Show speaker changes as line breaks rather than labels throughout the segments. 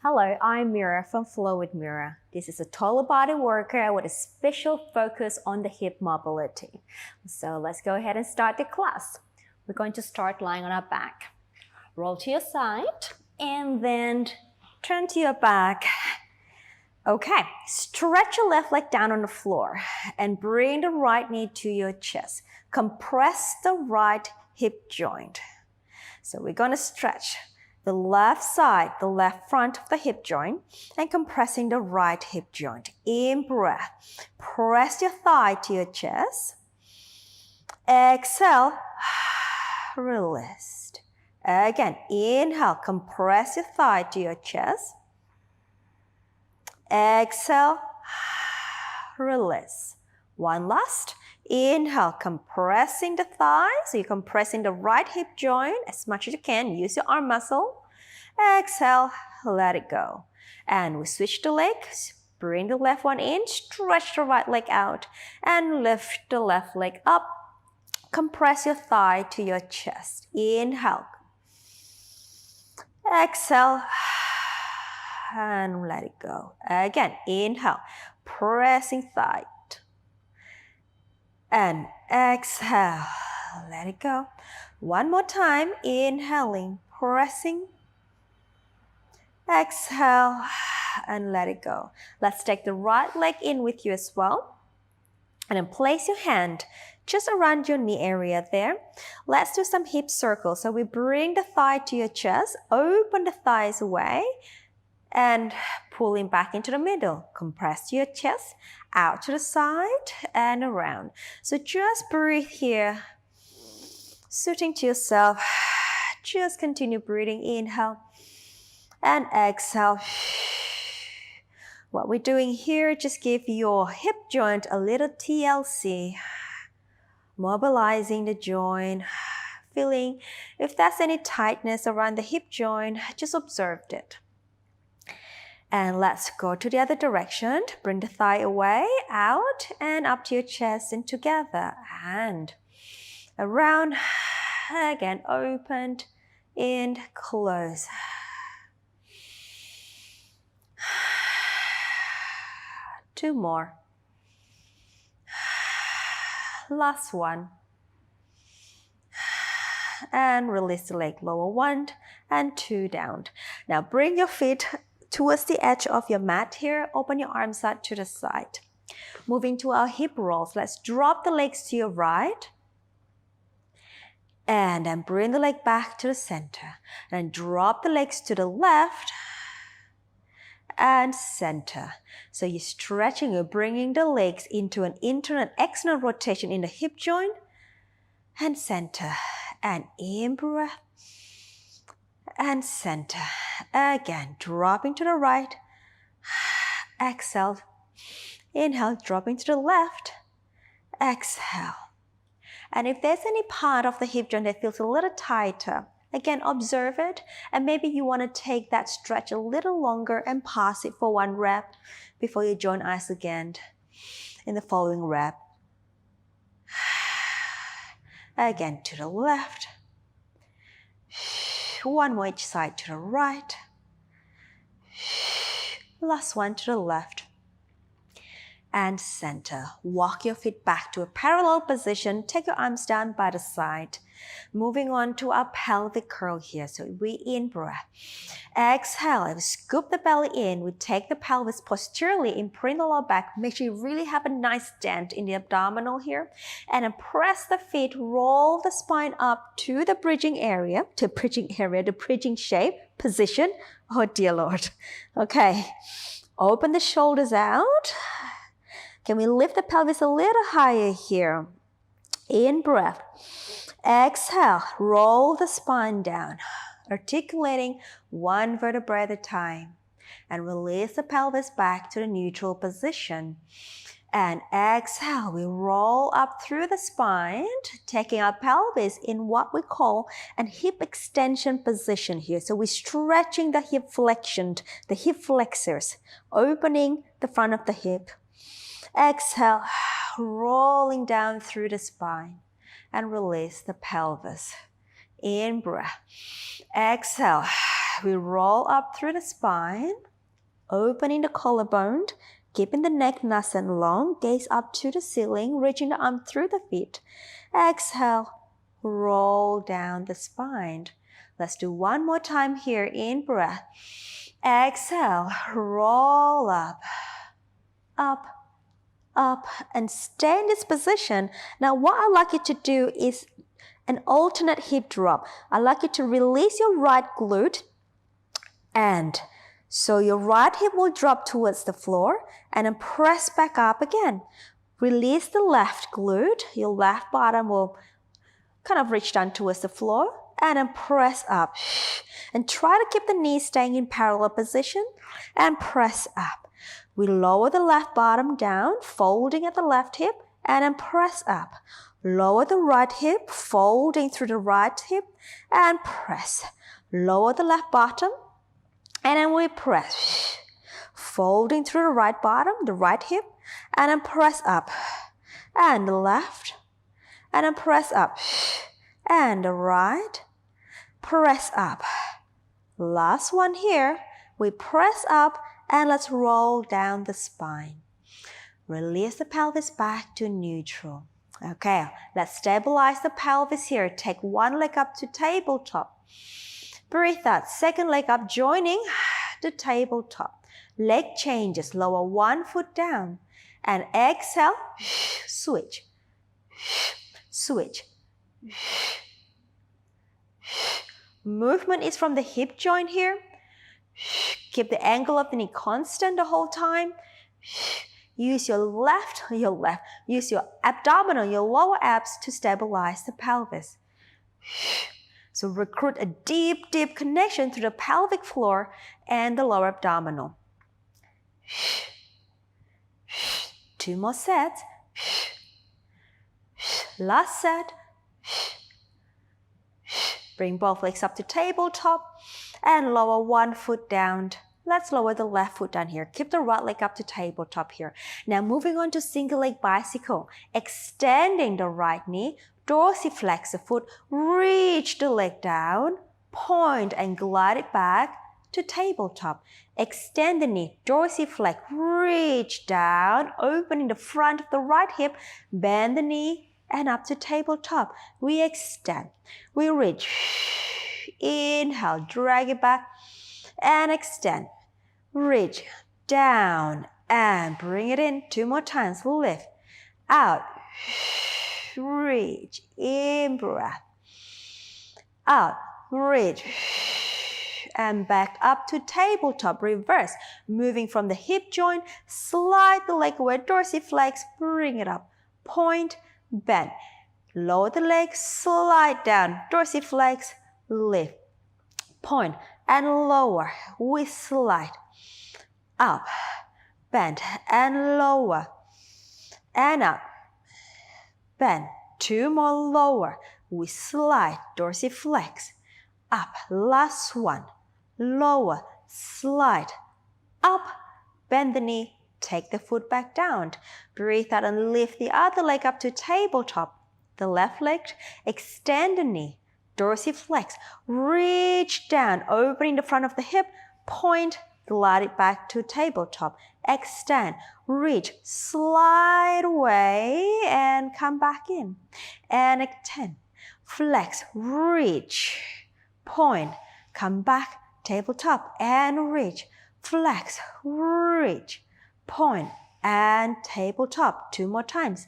Hello, I'm Mira from Flow with Mira. This is a total body workout with a special focus on the hip mobility. So let's go ahead and start the class. We're going to start lying on our back. Roll to your side and then turn to your back. Okay, stretch your left leg down on the floor and bring the right knee to your chest. Compress the right hip joint. So we're going to stretch the left side, the left front of the hip joint, and compressing the right hip joint. In breath, press your thigh to your chest. Exhale, release. Again, inhale, compress your thigh to your chest. Exhale, release. One last. Inhale, compressing the thigh. So you're compressing the right hip joint as much as you can. Use your arm muscle. Exhale, let it go. And we switch the legs. Bring the left one in. Stretch the right leg out. And lift the left leg up. Compress your thigh to your chest. Inhale. Exhale. And let it go. Again, inhale. Pressing thigh. And exhale, let it go. One more time, inhaling, pressing. Exhale, and let it go. Let's take the right leg in with you as well. And then place your hand just around your knee area there. Let's do some hip circles. So we bring the thigh to your chest, open the thighs away, and pulling back into the middle. Compress your chest, out to the side and around. So just breathe here, soothing to yourself. Just continue breathing, inhale and exhale. What we're doing here, just give your hip joint a little TLC. Mobilizing the joint, feeling if there's any tightness around the hip joint, just observe it. And let's go to the other direction. Bring the thigh away, out, and up to your chest and together. And around, again, opened, in, close. Two more. Last one. And release the leg, lower one and two down. Now bring your feet towards the edge of your mat here. Open your arms out to the side. Moving to our hip rolls. Let's drop the legs to your right. And then bring the leg back to the center. And drop the legs to the left and center. So you're stretching, you're bringing the legs into an internal and external rotation in the hip joint and center. And in breath. And center. Again, dropping to the right. Exhale. Inhale, dropping to the left. Exhale. And if there's any part of the hip joint that feels a little tighter, again, observe it. And maybe you want to take that stretch a little longer and pause it for one rep before you join us again in the following rep. Again, to the left. One more each side to the right. Last one to the left. And center. Walk your feet back to a parallel position. Take your arms down by the side. Moving on to our pelvic curl here. So we in breath. Exhale. And we scoop the belly in. We take the pelvis posteriorly, imprint the lower back. Make sure you really have a nice dent in the abdominal here. And then press the feet. Roll the spine up to the bridging area. The bridging shape, position. Oh dear Lord. Okay. Open the shoulders out. Can we lift the pelvis a little higher here? In breath. Exhale, roll the spine down, articulating one vertebra at a time. And release the pelvis back to the neutral position. And exhale, we roll up through the spine, taking our pelvis in what we call a hip extension position here. So we're stretching the hip flexion, the hip flexors, opening the front of the hip. Exhale, rolling down through the spine and release the pelvis. In breath. Exhale, We roll up through the spine, opening the collarbone, keeping the neck nice and long, gaze up to the ceiling, reaching the arm through the feet. Exhale, roll down the spine. Let's do one more time here. In breath. Exhale, roll up, up, up, and stay in this position. Now what I'd like you to do is an alternate hip drop. I'd like you to release your right glute, and so your right hip will drop towards the floor and then press back up again. Release the left glute. Your left bottom will kind of reach down towards the floor and then press up. And try to keep the knees staying in parallel position and press up. We lower the left bottom down, folding at the left hip and then press up. Lower the right hip, folding through the right hip and press. Lower the left bottom and then we press. Folding through the right bottom, the right hip, and then press up. And the left, and then press up. And the right, press up. Last one here. We press up and let's roll down the spine. Release the pelvis back to neutral. Okay, let's stabilize the pelvis here. Take one leg up to tabletop. Breathe out. Second leg up, joining the tabletop. Leg changes. Lower one foot down. And exhale. Switch. Switch. Movement is from the hip joint here. Keep the angle of the knee constant the whole time. Use your use your abdominal, your lower abs to stabilize the pelvis. So recruit a deep, deep connection to the pelvic floor and the lower abdominal. 2 more sets. Last set. Bring both legs up to tabletop and lower one foot down. Let's lower the left foot down here. Keep the right leg up to tabletop here. Now moving on to single leg bicycle. Extending the right knee, dorsiflex the foot, reach the leg down, point and glide it back to tabletop. Extend the knee, dorsiflex, reach down, opening the front of the right hip, bend the knee and up to tabletop. We extend, we reach, inhale, drag it back and extend, reach, down and bring it in. 2 more times, lift, out, reach, in breath, out, reach, and back up to tabletop. Reverse, moving from the hip joint, slide the leg away, dorsiflex, bring it up, point, bend, lower the leg, slide down, dorsiflex, lift, point and lower, we slide, up, bend and lower, and up, bend, 2 more, lower, we slide, dorsiflex, up, last one, lower, slide, up, bend the knee, take the foot back down, breathe out and lift the other leg up to tabletop, the left leg, extend the knee, dorsiflex, reach down, opening the front of the hip, point, glide it back to tabletop, extend, reach, slide away and come back in, and extend, flex, reach, point, come back, tabletop and reach, flex, reach, point and tabletop. 2 more times.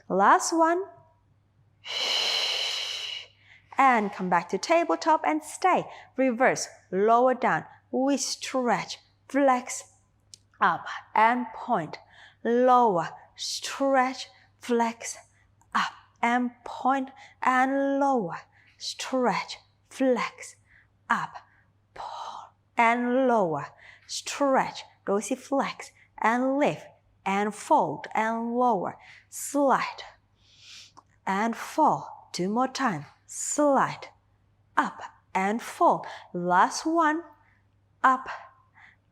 Last one. And come back to tabletop and stay. Reverse, lower down. We stretch, flex, up and point. Lower, stretch, flex, up and point and lower. Stretch, flex, up, pull and lower. Stretch, dorsiflex and lift and fold and lower. Slide and fold. 2 more times. Slide, up and fold. Last one, up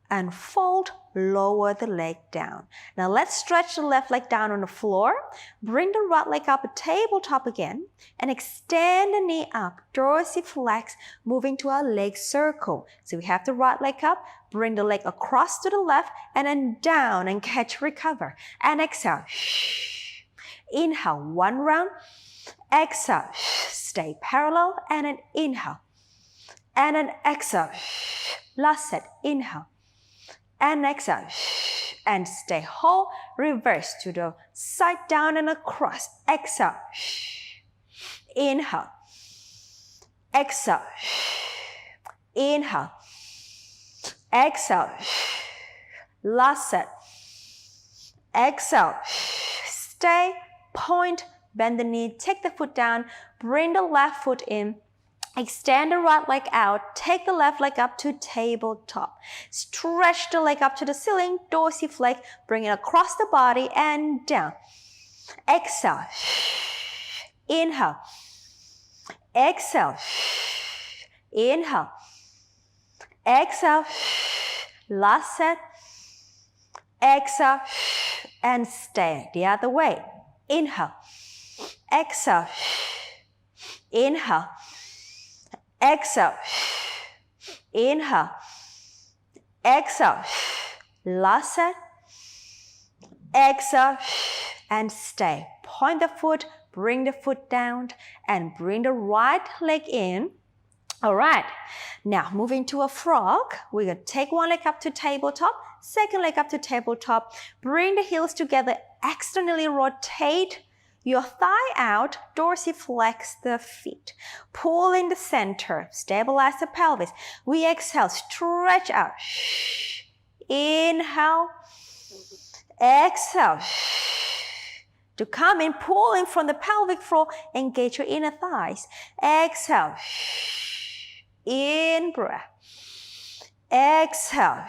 and fold, lower the leg down. Now let's stretch the left leg down on the floor. Bring the right leg up at tabletop again and extend the knee up, dorsiflex, moving to our leg circle. So we have the right leg up, bring the leg across to the left and then down and catch, recover. And exhale. Inhale, one round. Exhale, stay parallel and then inhale. And then exhale. Last set, inhale. And exhale, and stay whole, reverse to the side, down and across, exhale, inhale, exhale, inhale, exhale, last set, exhale, stay, point, bend the knee, take the foot down, bring the left foot in, extend the right leg out, take the left leg up to tabletop. Stretch the leg up to the ceiling, dorsiflex, bring it across the body and down. Exhale. Inhale. Exhale. Inhale. Exhale. Last set. Exhale. And stay the other way. Inhale. Exhale. Inhale. Exhale, inhale, exhale, last set, exhale, and stay. Point the foot, bring the foot down, and bring the right leg in. All right, now moving to a frog, we're going to take one leg up to tabletop, second leg up to tabletop, bring the heels together, externally rotate your thigh out, dorsiflex the feet. Pull in the center, stabilize the pelvis. We exhale, stretch out. Inhale, exhale. To come in, pull in from the pelvic floor, engage your inner thighs. Exhale, in breath. Exhale,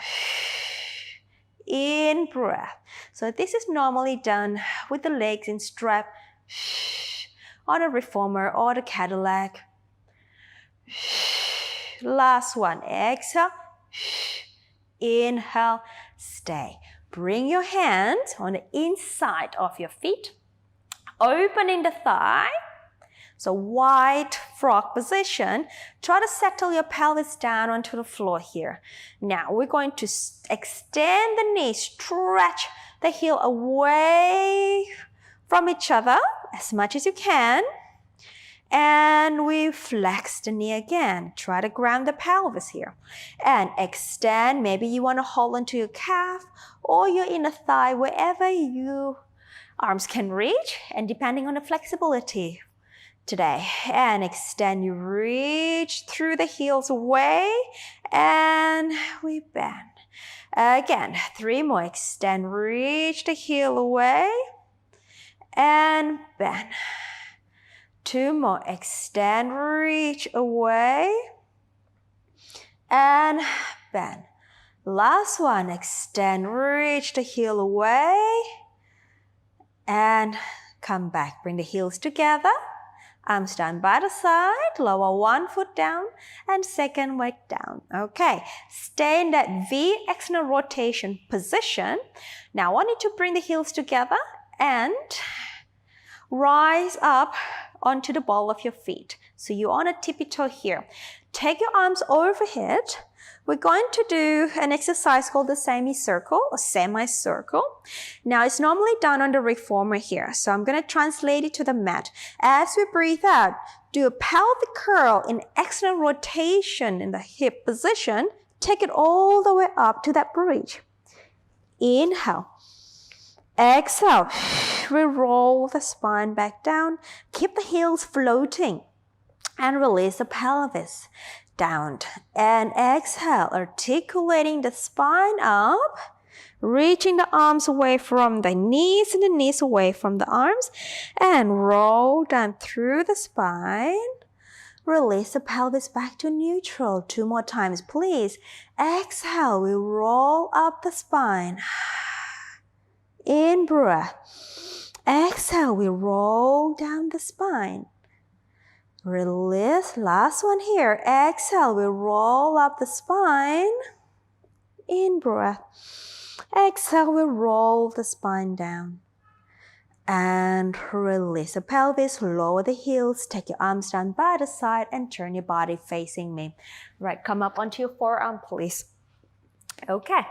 in breath. So this is normally done with the legs in strap on a reformer or the Cadillac. Last one, exhale, inhale, stay. Bring your hands on the inside of your feet, opening the thigh. So wide frog position. Try to settle your pelvis down onto the floor here. Now we're going to extend the knee, stretch the heel away from each other as much as you can. And we flex the knee again. Try to ground the pelvis here. And extend. Maybe you want to hold onto your calf or your inner thigh, wherever your arms can reach, and depending on the flexibility today. And extend, you reach through the heels away, and we bend. Again, 3 more. Extend, reach the heel away, and bend. 2 more. Extend, reach away, and bend. Last one. Extend, reach the heel away, and come back. Bring the heels together. Arms down by the side, lower one foot down and second leg down. Okay, stay in that V external rotation position. Now I want you to bring the heels together and rise up onto the ball of your feet. So you're on a tippy toe here. Take your arms overhead. We're going to do an exercise called the semicircle or semicircle. Now it's normally done on the reformer here. So I'm going to translate it to the mat. As we breathe out, do a pelvic curl in external rotation in the hip position. Take it all the way up to that bridge. Inhale. Exhale. We roll the spine back down. Keep the heels floating. And release the pelvis down. And exhale, articulating the spine up, reaching the arms away from the knees and the knees away from the arms, and roll down through the spine. Release the pelvis back to neutral. 2 more times, please. Exhale, we roll up the spine. In breath. Exhale, we roll down the spine. Release, last one here. Exhale, we roll up the spine. in breath. Exhale, we roll the spine down. And release the pelvis, lower the heels, take your arms down by the side and turn your body facing me. Right, come up onto your forearm, please. Okay.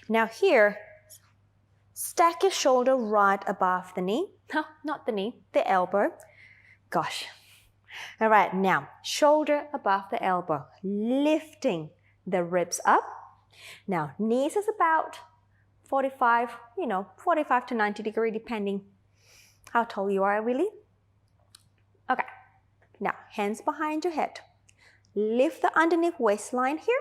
Now here, stack your shoulder right above the knee. No, not the knee, the elbow. Gosh. All right, now shoulder above the elbow, lifting the ribs up. Now knees is about 45 to 90 degrees, depending how tall you are really. Okay, now hands behind your head. Lift the underneath waistline here.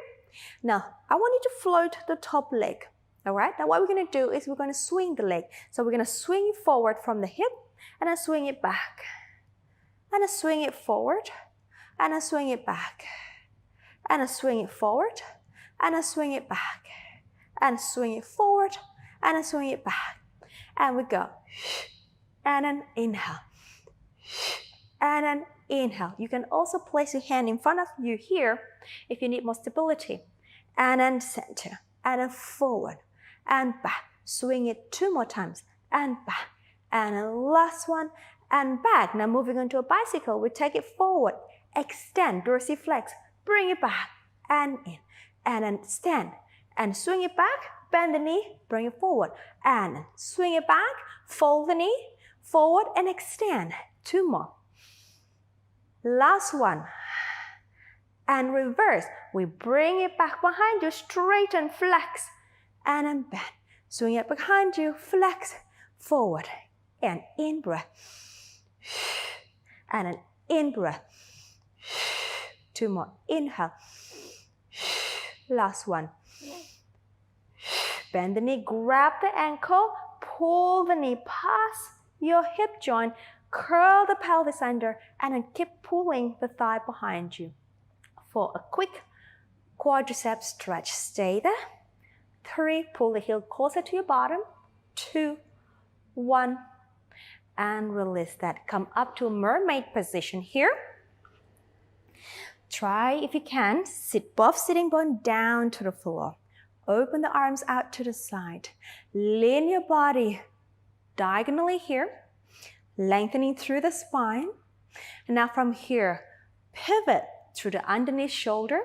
Now, I want you to float the top leg. All right, now what we're going to do is we're going to swing the leg. So we're going to swing it forward from the hip, and then swing it back. And then swing it forward, and then swing it back. And then swing it forward, and then swing it back. And swing it forward, and then swing it back. And we go. And then inhale. And then inhale. You can also place your hand in front of you here if you need more stability. And then center. And then forward. And back. Swing it 2 more times. And back. And then last one. And back. Now moving on to a bicycle. We take it forward. Extend. Dorsiflex. Bring it back. And in. And then stand. And swing it back. Bend the knee. Bring it forward. And swing it back. Fold the knee. Forward and extend. 2 more. Last one. And reverse. We bring it back behind you. Straighten, flex. And then bend. Swing it behind you. Flex. Forward. And in breath. And an in breath. 2 more. Inhale. Last one. Bend the knee. Grab the ankle. Pull the knee past your hip joint. Curl the pelvis under. And then keep pulling the thigh behind you. For a quick quadricep stretch. Stay there. 3. Pull the heel closer to your bottom. 2. 1. And release that. Come up to a mermaid position here. Try, if you can, sit both sitting bone down to the floor. Open the arms out to the side. Lean your body diagonally here, lengthening through the spine. And now from here, pivot through the underneath shoulder.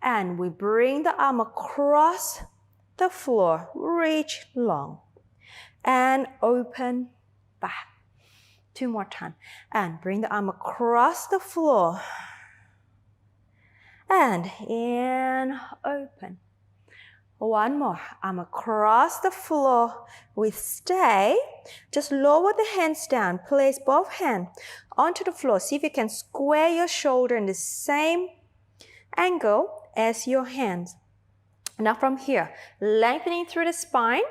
And we bring the arm across the floor. Reach long. And open back. 2 more times. And bring the arm across the floor. And in, open. 1 more. Arm across the floor. We stay. Just lower the hands down. Place both hands onto the floor. See if you can square your shoulder in the same angle as your hands. Now from here, lengthening through the spine,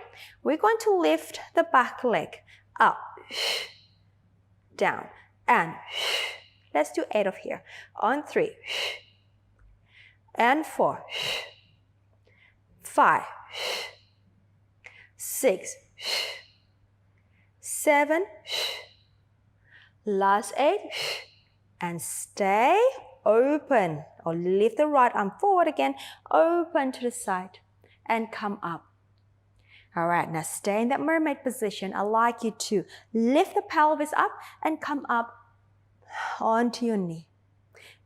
we're going to lift the back leg up, down, and let's do 8 of here. On 3, and 4, 5, 6, 7, last 8, and stay open, or lift the right arm forward again, open to the side, and come up. All right, now stay in that mermaid position. I'd like you to lift the pelvis up and come up onto your knee,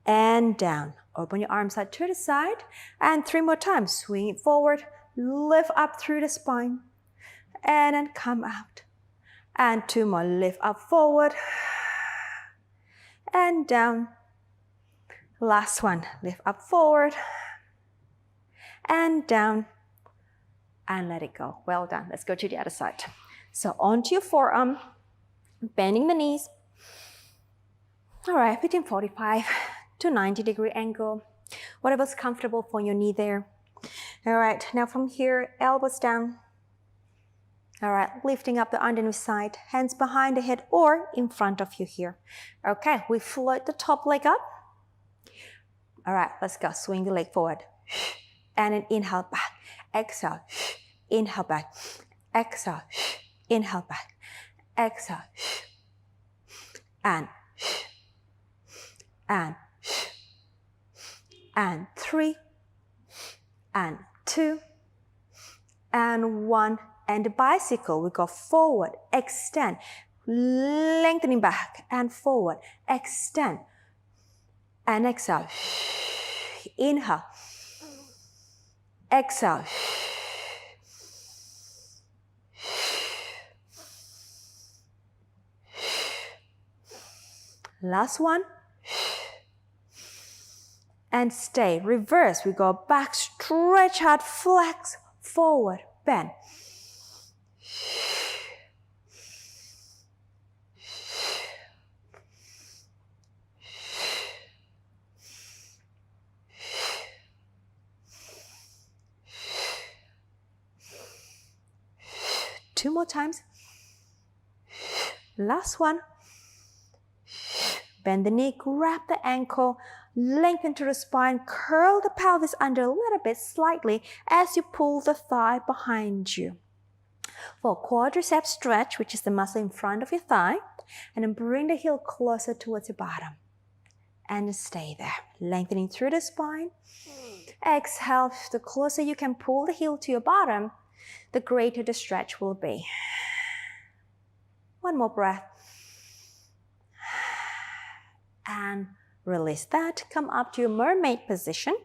and down. Open your arms out to the side, and 3 more times. Swing it forward, lift up through the spine, and then come out. And 2 more, lift up forward, and down. Last one, lift up forward, and down, and let it go. Well done. Let's go to the other side. So onto your forearm, bending the knees. All right, between 45 to 90 degree angle, whatever's comfortable for your knee there. All right, now from here, elbows down. All right, lifting up the underneath side, hands behind the head or in front of you here. Okay, we float the top leg up. All right, let's go. Swing the leg forward. And then inhale back. Exhale. Inhale back. Exhale. Inhale back. Exhale. And 3, and 2, and 1. And the bicycle, we go forward, extend, lengthening back and forward, extend, and exhale. Inhale, exhale. Last one. And stay. Reverse. We go back, stretch out, flex, forward, bend. Two more times. Last one. Bend the knee, grab the ankle, lengthen to the spine, curl the pelvis under a little bit slightly as you pull the thigh behind you. For quadriceps stretch, which is the muscle in front of your thigh, and then bring the heel closer towards your bottom. And stay there, lengthening through the spine. Exhale, the closer you can pull the heel to your bottom, the greater the stretch will be. One more breath. And release that. Come up to your mermaid position.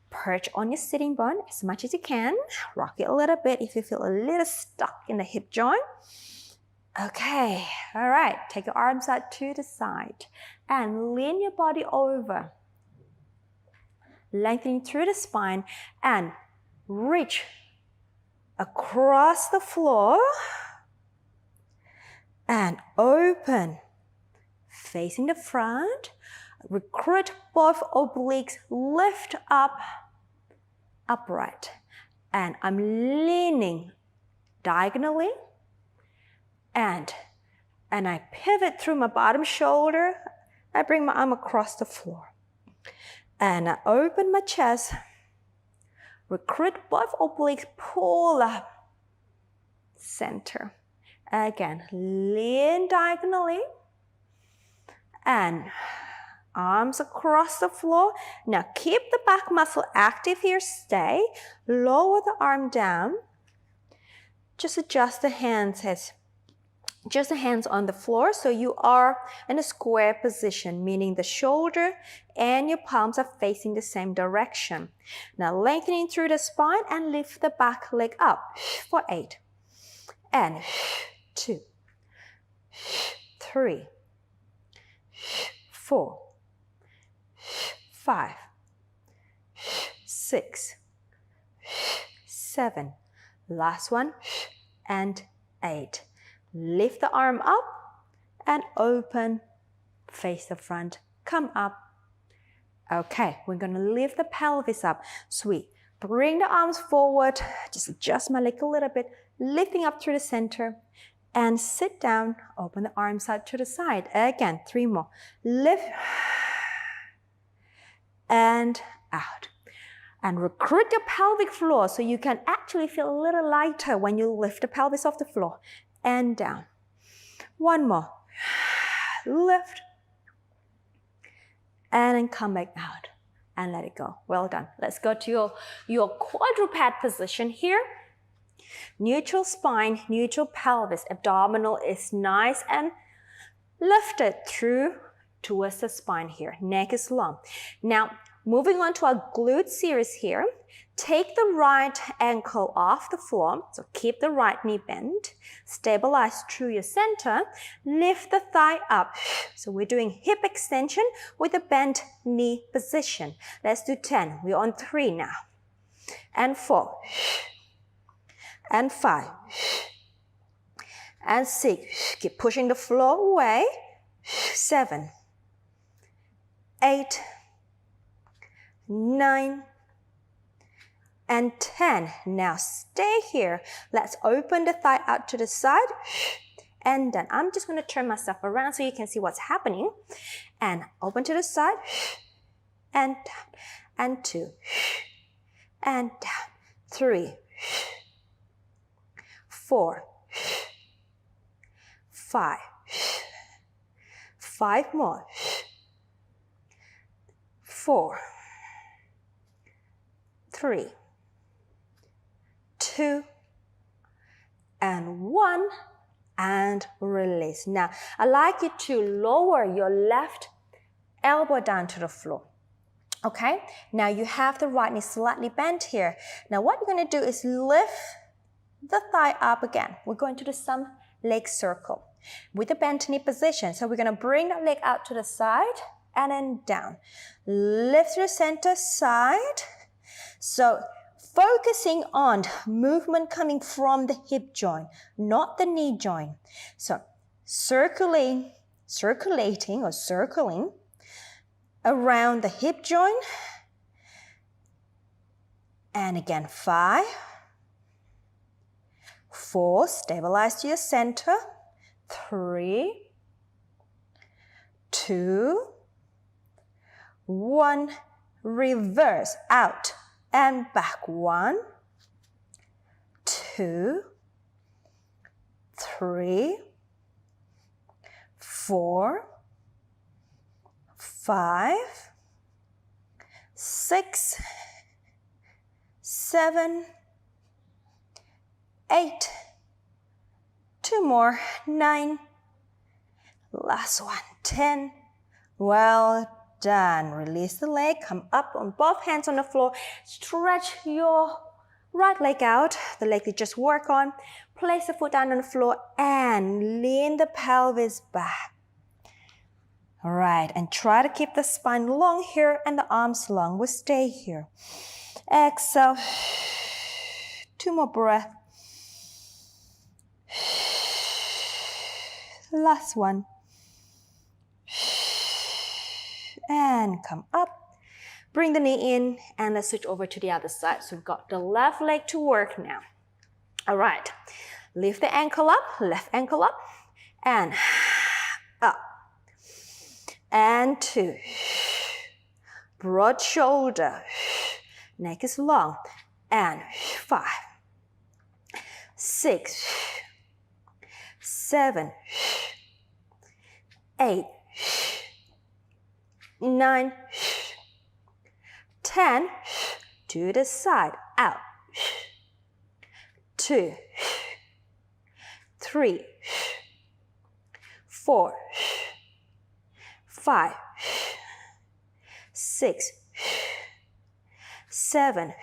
Perch on your sitting bone as much as you can. Rock it a little bit if you feel a little stuck in the hip joint. Okay, all right. Take your arms out to the side and lean your body over. Lengthening through the spine and reach across the floor and open. Facing the front, recruit both obliques, lift up, upright. And I'm leaning diagonally and I pivot through my bottom shoulder. I bring my arm across the floor. And I open my chest, recruit both obliques, pull up, center. Again, lean diagonally. And arms across the floor. Now keep the back muscle active here. Stay. Lower the arm down. Just adjust the hands on the floor so you are in a square position, meaning the shoulder and your palms are facing the same direction. Now lengthening through the spine and lift the back leg up for 8. And 2, 3, 4, 5, 6, 7. Last one. And 8. Lift the arm up and open. Face the front. Come up. Okay, we're going to lift the pelvis up. Sweet. Bring the arms forward. Just adjust my leg a little bit. Lifting up through the center. And sit down, open the arms out to the side. Again, 3 more. Lift and out. And recruit your pelvic floor so you can actually feel a little lighter when you lift the pelvis off the floor. And down. 1 more. Lift. And then come back out. And let it go. Well done. Let's go to your quadruped position here. Neutral spine, neutral pelvis, abdominal is nice and lifted through towards the spine here. Neck is long. Now, moving on to our glute series here. Take the right ankle off the floor. So keep the right knee bent. Stabilize through your center. Lift the thigh up. So we're doing hip extension with a bent knee position. Let's do 10. We're on 3 now. And 4. And 5, and 6, keep pushing the floor away, 7, 8, 9, and 10. Now stay here. Let's open the thigh out to the side, and then I'm just going to turn myself around so you can see what's happening, and open to the side, and down, and 2, and down, 3, 4, 5, 5 more, 4, 3, 2, and 1, and release. Now, I'd like you to lower your left elbow down to the floor. Okay, now you have the right knee slightly bent here. Now what you're going to do is lift the thigh up again. We're going to do some leg circle with the bent knee position. So we're going to bring the leg out to the side and then down. Lift to the center side. So focusing on movement coming from the hip joint, not the knee joint. So circulating around the hip joint. And again, 5, 4, stabilize to your center. 3, 2, 1, reverse out and back. 1, 2, 3, 4, 5, 6, 7, 8, 2 more, 9, last one, 10. Well done. Release the leg, come up on both hands on the floor, stretch your right leg out, the leg you just work on, place the foot down on the floor and lean the pelvis back. All right, and try to keep the spine long here and the arms long. We'll stay here. Exhale. 2 more breaths. Last one. And come up. Bring the knee in and let's switch over to the other side. So we've got the left leg to work now. All right, lift the ankle up, left ankle up, and up. And 2, broad shoulder, neck is long, and 5, 6, 7, 8, 9, 10, to the side, out, 2, 3, 4, 5, 6, 7,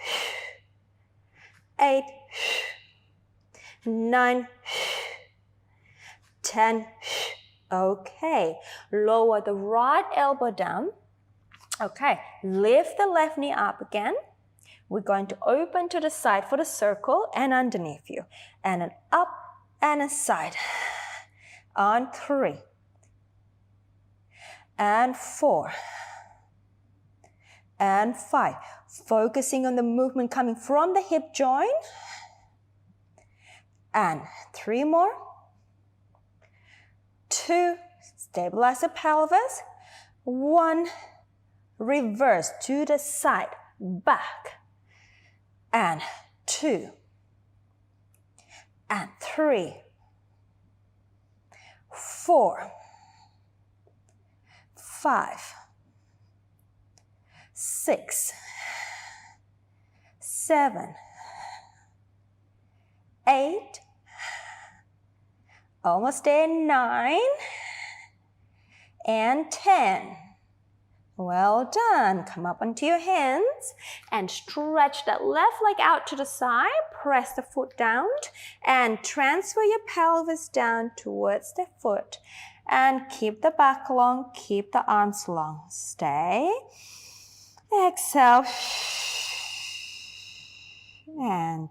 8, 9, 10. Okay, lower the right elbow down. Okay, lift the left knee up again. We're going to open to the side for the circle and underneath you. And an up and a side. On 3. And 4, and 5. Focusing on the movement coming from the hip joint. And 3 more. 2, stabilize the pelvis. 1, reverse to the side, back. And 2, and 3, 4, 5, 6, 7, 8, almost there, 9, and 10. Well done. Come up onto your hands and stretch that left leg out to the side. Press the foot down and transfer your pelvis down towards the foot. And keep the back long, keep the arms long. Stay. Exhale. And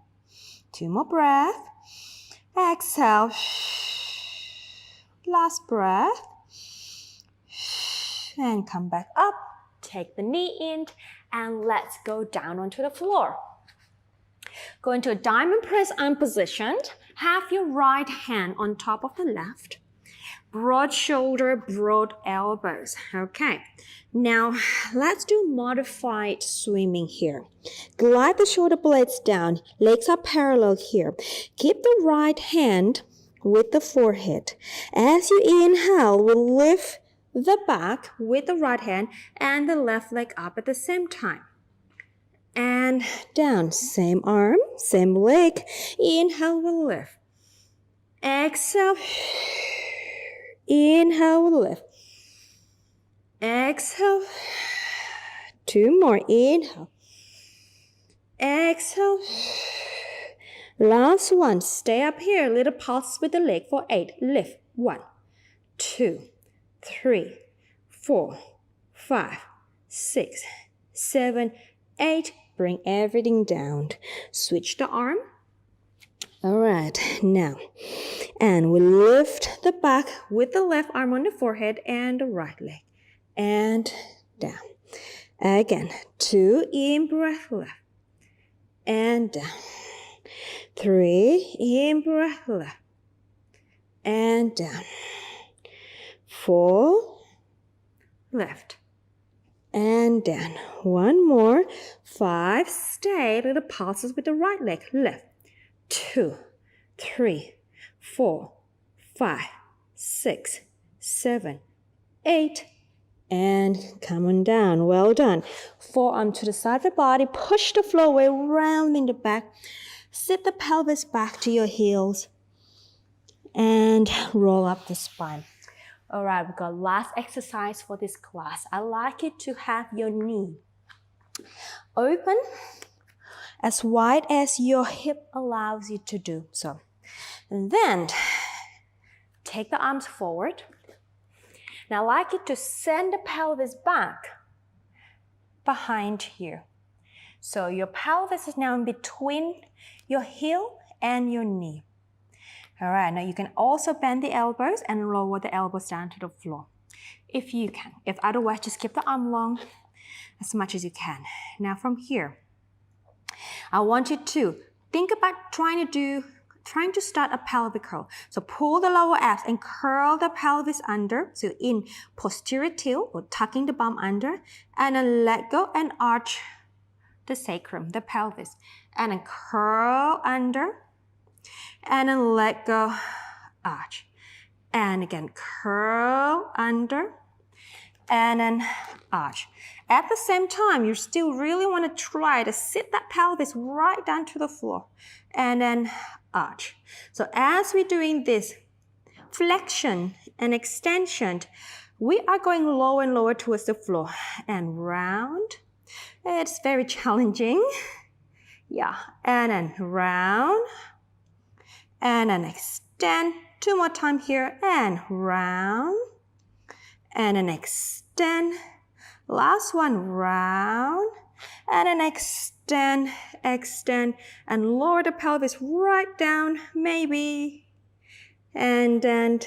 2 more breaths. Exhale. Last breath. And come back up. Take the knee in and let's go down onto the floor. Go into a diamond press arm position. Have your right hand on top of the left. Broad shoulder, broad elbows. Okay, now let's do modified swimming here. Glide the shoulder blades down. Legs are parallel here. Keep the right hand with the forehead. As you inhale, we'll lift the back with the right hand and the left leg up at the same time. and down. Same arm, same leg. Inhale, we'll lift. Exhale. Inhale, we'll lift. Exhale. 2 more. Inhale. Exhale. Last one. Stay up here. Little pulse with the leg for 8. Lift. 1, 2, 3, 4, 5, 6, 7, 8. Bring everything down. Switch the arm. All right, now, and we lift the back with the left arm on the forehead and the right leg, and down. Again, 2, in breath, left, and down. 3, in breath, left, and down. 4, left, and down. 1 more. 5, stay. Little pulses with the right leg, left. 2, 3, 4, 5, 6, 7, 8. And come on down. Well done. Forearm to the side of the body. Push the floor away, rounding the back. Sit the pelvis back to your heels. And roll up the spine. All right, we've got last exercise for this class. I'd like you to have your knee open as wide as your hip allows you to do so. And then take the arms forward. Now I'd like you to send the pelvis back behind here. So your pelvis is now in between your heel and your knee. All right, now you can also bend the elbows and lower the elbows down to the floor if you can. If otherwise, just keep the arm long as much as you can. Now from here, I want you to think about trying to start a pelvic curl. So pull the lower abs and curl the pelvis under. So in posterior tilt or tucking the bum under, and then let go and arch the sacrum, the pelvis, and then curl under, and then let go, arch, and again curl under, and then arch. At the same time, you still really want to try to sit that pelvis right down to the floor and then arch. So as we're doing this flexion and extension, we are going lower and lower towards the floor and round. It's very challenging. Yeah, and then round and then extend. 2 more times here and round and then extend. Last one, round, and then extend, extend, and lower the pelvis right down, maybe, and then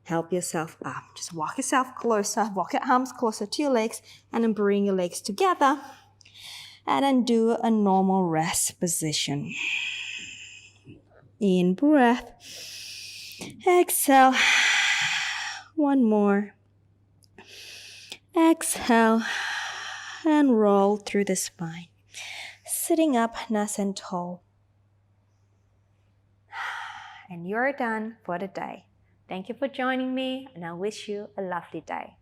help yourself up. Just walk yourself closer, walk your arms closer to your legs, and then bring your legs together, and then do a normal rest position. In breath, exhale, 1 more. Exhale and roll through the spine. Sitting up nice and tall. And you're done for the day. Thank you for joining me, and I wish you a lovely day.